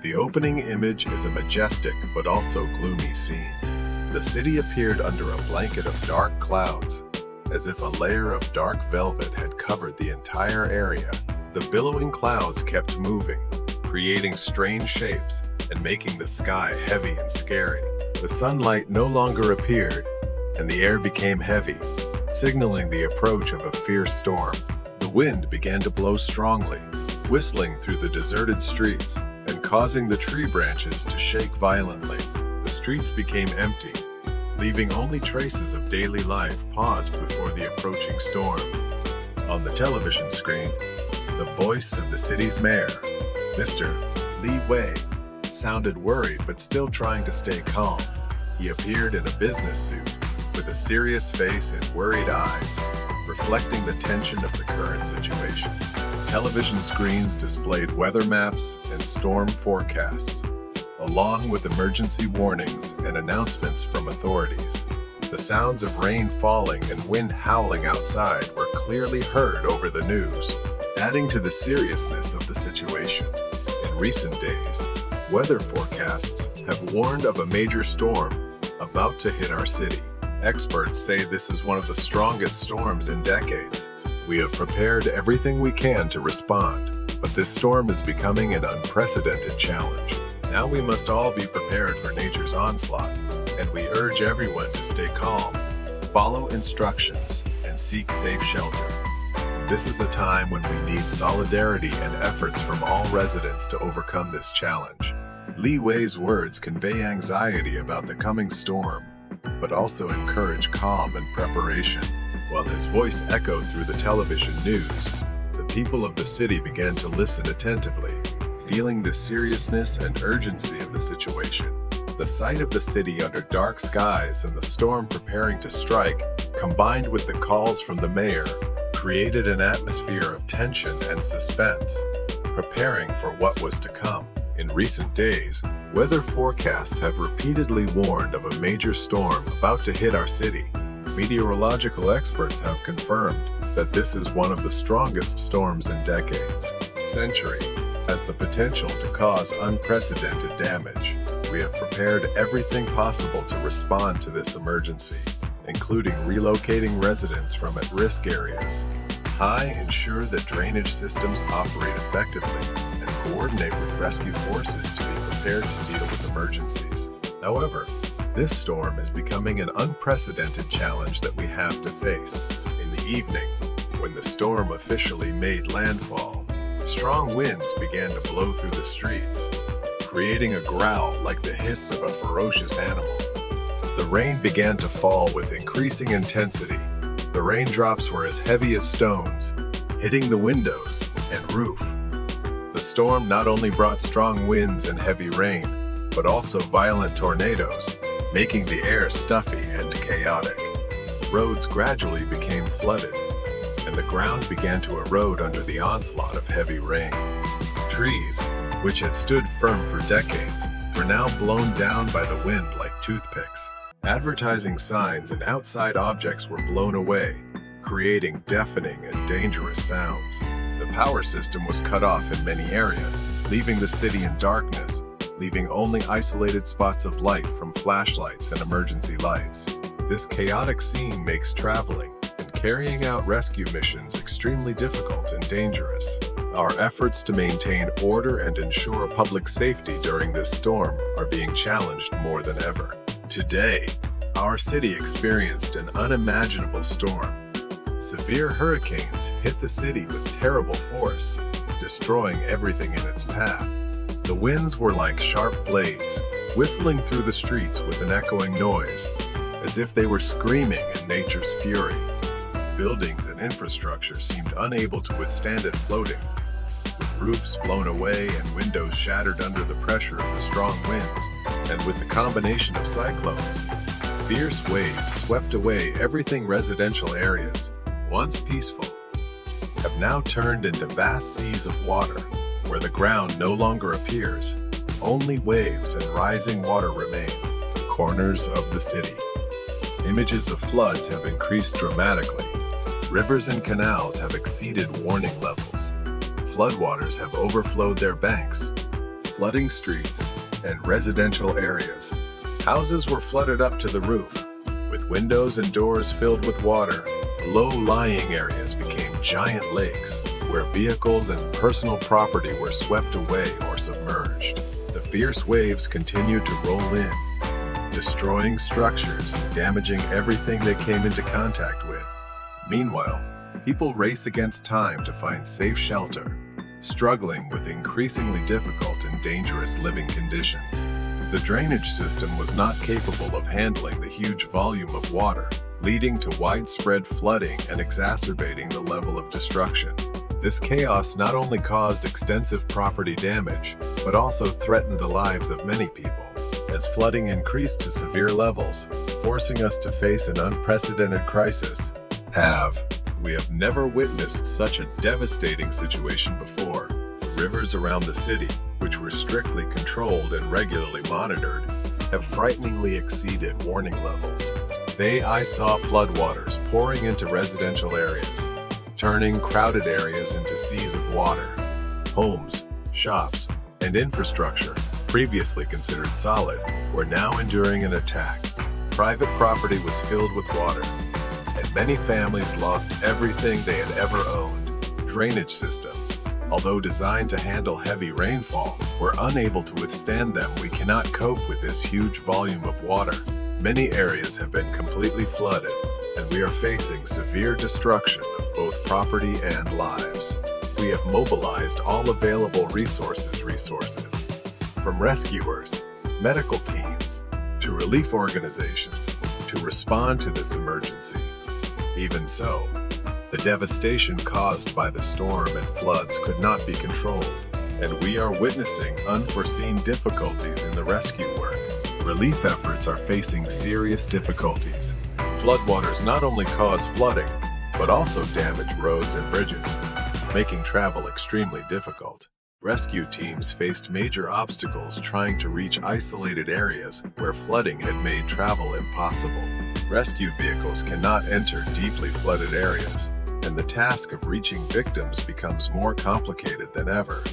The opening image is a majestic but also gloomy scene. The city appeared under a blanket of dark clouds, as if a layer of dark velvet had covered the entire area. The billowing clouds kept moving, creating strange shapes and making the sky heavy and scary. The sunlight no longer appeared, and the air became heavy, signaling the approach of a fierce storm. The wind began to blow strongly, whistling through the deserted streets and causing the tree branches to shake violently. The streets became empty, leaving only traces of daily life paused before the approaching storm. On the television screen, the voice of the city's mayor, Mr. Li Wei, sounded worried but still trying to stay calm. He appeared in a business suit, with a serious face and worried eyes, reflecting the tension of the current situation. Television screens displayed weather maps and storm forecasts, along with emergency warnings and announcements from authorities. The sounds of rain falling and wind howling outside were clearly heard over the news, adding to the seriousness of the situation. In recent days, weather forecasts have warned of a major storm about to hit our city. Experts say this is one of the strongest storms in decades. We have prepared everything we can to respond, but this storm is becoming an unprecedented challenge. Now we must all be prepared for nature's onslaught, and we urge everyone to stay calm, follow instructions, and seek safe shelter. This is a time when we need solidarity and efforts from all residents to overcome this challenge. Li Wei's words convey anxiety about the coming storm, but also encourage calm and preparation. While his voice echoed through the television news, the people of the city began to listen attentively, feeling the seriousness and urgency of the situation. The sight of the city under dark skies and the storm preparing to strike, combined with the calls from the mayor, created an atmosphere of tension and suspense, preparing for what was to come. In recent days, weather forecasts have repeatedly warned of a major storm about to hit our city. Meteorological experts have confirmed that this is one of the strongest storms in decades. Century has the potential to cause unprecedented damage. We have prepared everything possible to respond to this emergency, including relocating residents from at-risk areas. Ensure that drainage systems operate effectively and coordinate with rescue forces to be prepared to deal with emergencies. However, this storm is becoming an unprecedented challenge that we have to face. In the evening, when the storm officially made landfall, strong winds began to blow through the streets, creating a growl like the hiss of a ferocious animal. The rain began to fall with increasing intensity. The raindrops were as heavy as stones, hitting the windows and roof. The storm not only brought strong winds and heavy rain, but also violent tornadoes, making the air stuffy and chaotic. Roads gradually became flooded, and the ground began to erode under the onslaught of heavy rain. Trees, which had stood firm for decades, were now blown down by the wind like toothpicks. Advertising signs and outside objects were blown away, creating deafening and dangerous sounds. The power system was cut off in many areas, leaving the city in darkness, leaving only isolated spots of light from flashlights and emergency lights. This chaotic scene makes traveling and carrying out rescue missions extremely difficult and dangerous. Our efforts to maintain order and ensure public safety during this storm are being challenged more than ever. Today, our city experienced an unimaginable storm. Severe hurricanes hit the city with terrible force, destroying everything in its path. The winds were like sharp blades, whistling through the streets with an echoing noise, as if they were screaming in nature's fury. Buildings and infrastructure seemed unable to withstand it floating, with roofs blown away and windows shattered under the pressure of the strong winds. And with the combination of cyclones, fierce waves swept away everything. Residential areas, once peaceful, have now turned into vast seas of water, where the ground no longer appears, only waves and rising water remain. Corners of the city. Images of floods have increased dramatically. Rivers and canals have exceeded warning levels. Floodwaters have overflowed their banks. flooding streets, and residential areas. Houses were flooded up to the roof, with windows and doors filled with water. Low-lying areas became giant lakes, where vehicles and personal property were swept away or submerged. The fierce waves continued to roll in, destroying structures and damaging everything they came into contact with. Meanwhile, people race against time to find safe shelter, struggling with increasingly difficult and dangerous living conditions. The drainage system was not capable of handling the huge volume of water, leading to widespread flooding and exacerbating the level of destruction. This chaos not only caused extensive property damage, but also threatened the lives of many people, as flooding increased to severe levels, forcing us to face an unprecedented crisis. We have never witnessed such a devastating situation before. Rivers around the city, which were strictly controlled and regularly monitored, have frighteningly exceeded warning levels. I saw floodwaters pouring into residential areas, turning crowded areas into seas of water. Homes, shops, and infrastructure, previously considered solid, were now enduring an attack. Private property was filled with water, and many families lost everything they had ever owned. Drainage systems, although designed to handle heavy rainfall, were unable to withstand them. We cannot cope with this huge volume of water. Many areas have been completely flooded, and we are facing severe destruction of both property and lives. We have mobilized all available resources, from rescuers, medical teams, to relief organizations, to respond to this emergency. Even so, the devastation caused by the storm and floods could not be controlled, and we are witnessing unforeseen difficulties in the rescue work. Relief efforts are facing serious difficulties. Floodwaters not only cause flooding, but also damage roads and bridges, making travel extremely difficult. Rescue teams faced major obstacles trying to reach isolated areas where flooding had made travel impossible. Rescue vehicles cannot enter deeply flooded areas, and the task of reaching victims becomes more complicated than ever.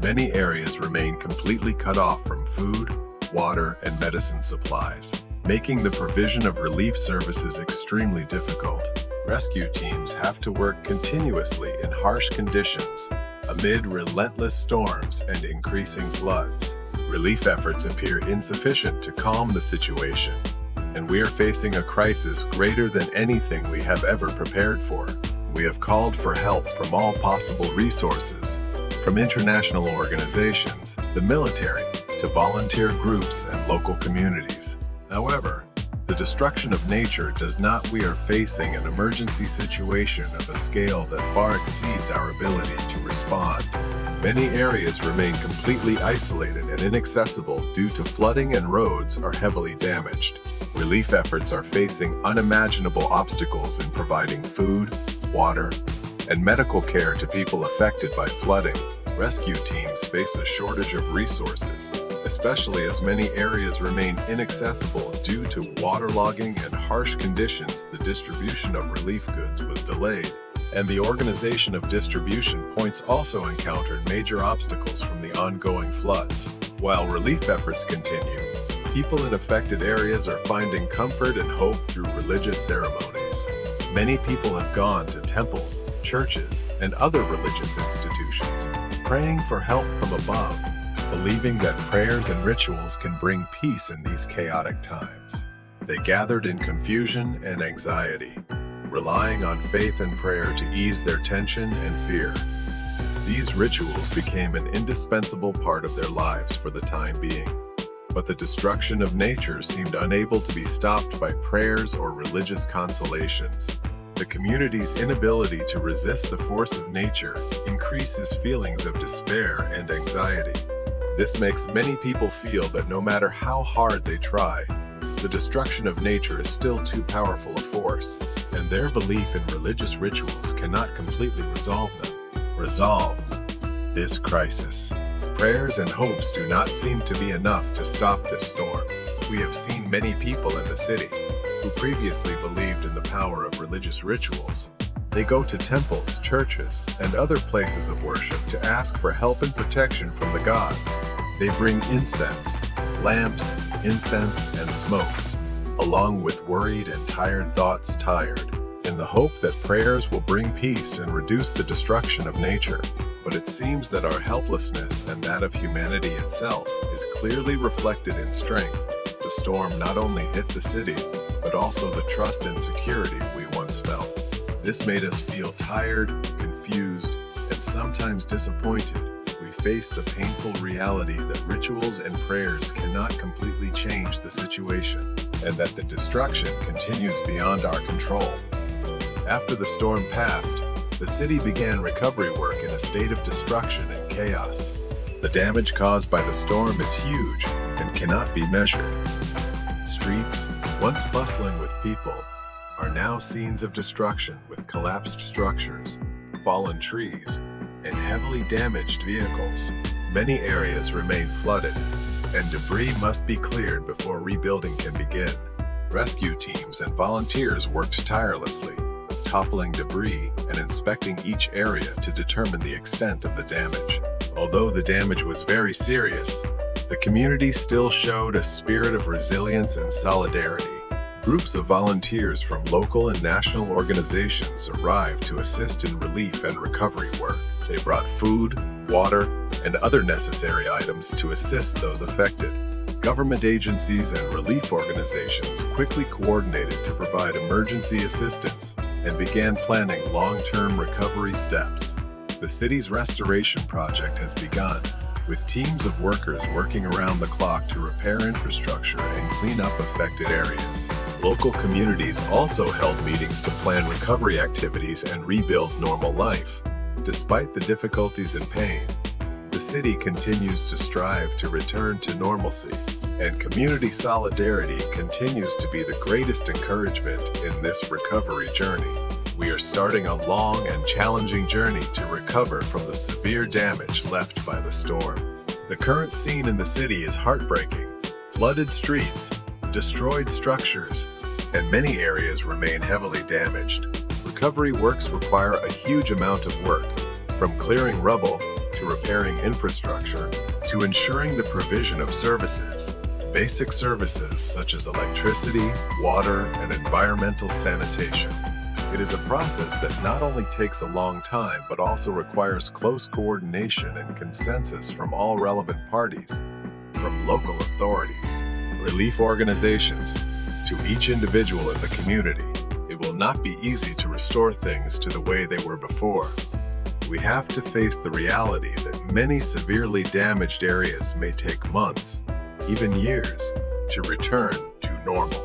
Many areas remain completely cut off from food, water, and medicine supplies, making the provision of relief services extremely difficult. Rescue teams have to work continuously in harsh conditions, amid relentless storms and increasing floods. Relief efforts appear insufficient to calm the situation, and we are facing a crisis greater than anything we have ever prepared for. We have called for help from all possible resources, from international organizations, the military, to volunteer groups and local communities. However, the destruction of nature does not. We are facing an emergency situation of a scale that far exceeds our ability to respond. Many areas remain completely isolated and inaccessible due to flooding, and roads are heavily damaged. Relief efforts are facing unimaginable obstacles in providing food, water, and medical care to people affected by flooding. Rescue teams face a shortage of resources, especially as many areas remain inaccessible due to waterlogging and harsh conditions. The distribution of relief goods was delayed, and the organization of distribution points also encountered major obstacles from the ongoing floods. While relief efforts continue, people in affected areas are finding comfort and hope through religious ceremonies. Many people have gone to temples, churches, and other religious institutions, praying for help from above, believing that prayers and rituals can bring peace in these chaotic times. They gathered in confusion and anxiety, relying on faith and prayer to ease their tension and fear. These rituals became an indispensable part of their lives for the time being. But the destruction of nature seemed unable to be stopped by prayers or religious consolations. The community's inability to resist the force of nature increases feelings of despair and anxiety. This makes many people feel that no matter how hard they try, the destruction of nature is still too powerful a force, and their belief in religious rituals cannot completely resolve this crisis. Prayers and hopes do not seem to be enough to stop this storm. We have seen many people in the city who previously believed in the power of religious rituals. They go to temples, churches, and other places of worship to ask for help and protection from the gods. They bring incense, lamps, incense, and smoke, along with worried and tired thoughts in the hope that prayers will bring peace and reduce the destruction of nature. But it seems that our helplessness and that of humanity itself is clearly reflected in strength. The storm not only hit the city, but also the trust and security we once felt. This made us feel tired, confused, and sometimes disappointed. We face the painful reality that rituals and prayers cannot completely change the situation, and that the destruction continues beyond our control. After the storm passed, the city began recovery work in a state of destruction and chaos. The damage caused by the storm is huge and cannot be measured. Streets, once bustling with people, are now scenes of destruction with collapsed structures, fallen trees, and heavily damaged vehicles. Many areas remain flooded, and debris must be cleared before rebuilding can begin. Rescue teams and volunteers worked tirelessly, toppling debris and inspecting each area to determine the extent of the damage. Although the damage was very serious, the community still showed a spirit of resilience and solidarity. Groups of volunteers from local and national organizations arrived to assist in relief and recovery work. They brought food, water, and other necessary items to assist those affected. Government agencies and relief organizations quickly coordinated to provide emergency assistance and began planning long-term recovery steps. The city's restoration project has begun, with teams of workers working around the clock to repair infrastructure and clean up affected areas. Local communities also held meetings to plan recovery activities and rebuild normal life. Despite the difficulties and pain, the city continues to strive to return to normalcy, and community solidarity continues to be the greatest encouragement in this recovery journey. We are starting a long and challenging journey to recover from the severe damage left by the storm. The current scene in the city is heartbreaking. Flooded streets, destroyed structures, and many areas remain heavily damaged. Recovery works require a huge amount of work, from clearing rubble to repairing infrastructure to ensuring the provision of services. Basic services such as electricity, water, and environmental sanitation. It is a process that not only takes a long time but also requires close coordination and consensus from all relevant parties, from local authorities, relief organizations, to each individual in the community. It will not be easy to restore things to the way they were before. We have to face the reality that many severely damaged areas may take months, even years, to return to normal.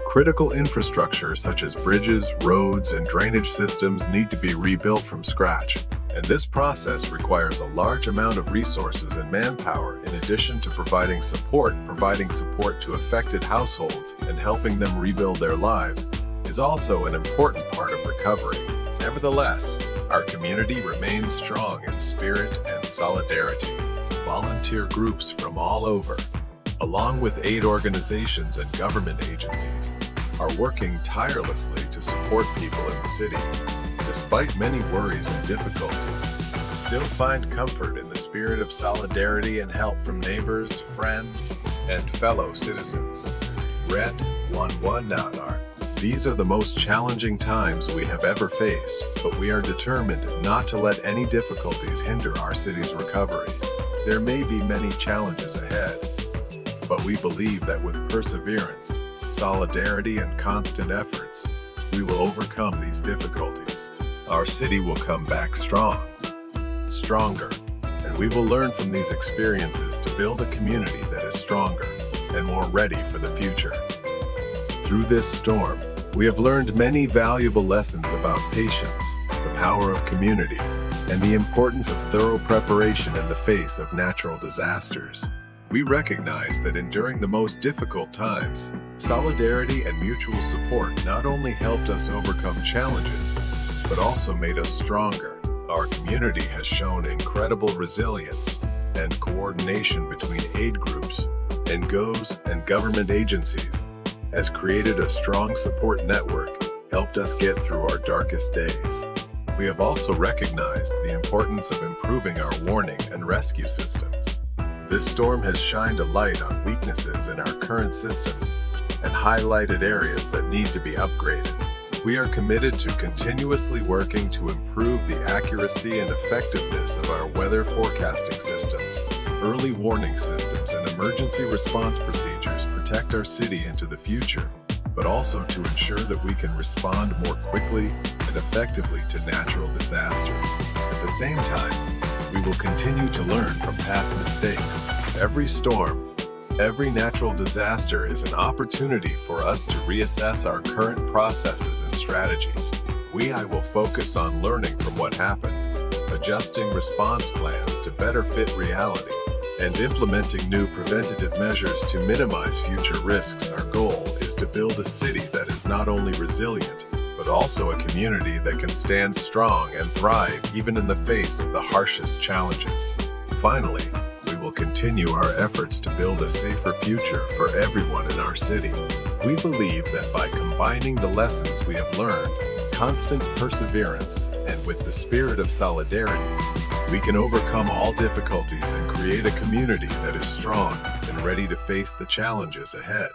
Critical infrastructure such as bridges, roads, and drainage systems need to be rebuilt from scratch, and this process requires a large amount of resources and manpower in addition to providing support to affected households and helping them rebuild their lives is also an important part of recovery. Nevertheless, our community remains strong in spirit and solidarity. Volunteer groups from all over, along with aid organizations and government agencies, are working tirelessly to support people in the city. Despite many worries and difficulties, still find comfort in the spirit of solidarity and help from neighbors, friends, and fellow citizens. Red 11 Nanar. These are the most challenging times we have ever faced, but we are determined not to let any difficulties hinder our city's recovery. There may be many challenges ahead, but we believe that with perseverance, solidarity, and constant efforts, we will overcome these difficulties. Our city will come back strong, stronger, and we will learn from these experiences to build a community that is stronger and more ready for the future. Through this storm, we have learned many valuable lessons about patience, the power of community, and the importance of thorough preparation in the face of natural disasters. We recognize that enduring the most difficult times, solidarity and mutual support not only helped us overcome challenges, but also made us stronger. Our community has shown incredible resilience and coordination between aid groups, NGOs, and government agencies, has created a strong support network, helped us get through our darkest days. We have also recognized the importance of improving our warning and rescue systems. This storm has shined a light on weaknesses in our current systems and highlighted areas that need to be upgraded. We are committed to continuously working to improve the accuracy and effectiveness of our weather forecasting systems. Early warning systems and emergency response procedures protect our city into the future, but also to ensure that we can respond more quickly and effectively to natural disasters. At the same time, we will continue to learn from past mistakes. Every storm, every natural disaster is an opportunity for us to reassess our current processes and strategies. I will focus on learning from what happened, adjusting response plans to better fit reality, and implementing new preventative measures to minimize future risks. Our goal is to build a city that is not only resilient, but also a community that can stand strong and thrive even in the face of the harshest challenges. Finally, we will continue our efforts to build a safer future for everyone in our city. We believe that by combining the lessons we have learned, constant perseverance, and with the spirit of solidarity, we can overcome all difficulties and create a community that is strong and ready to face the challenges ahead.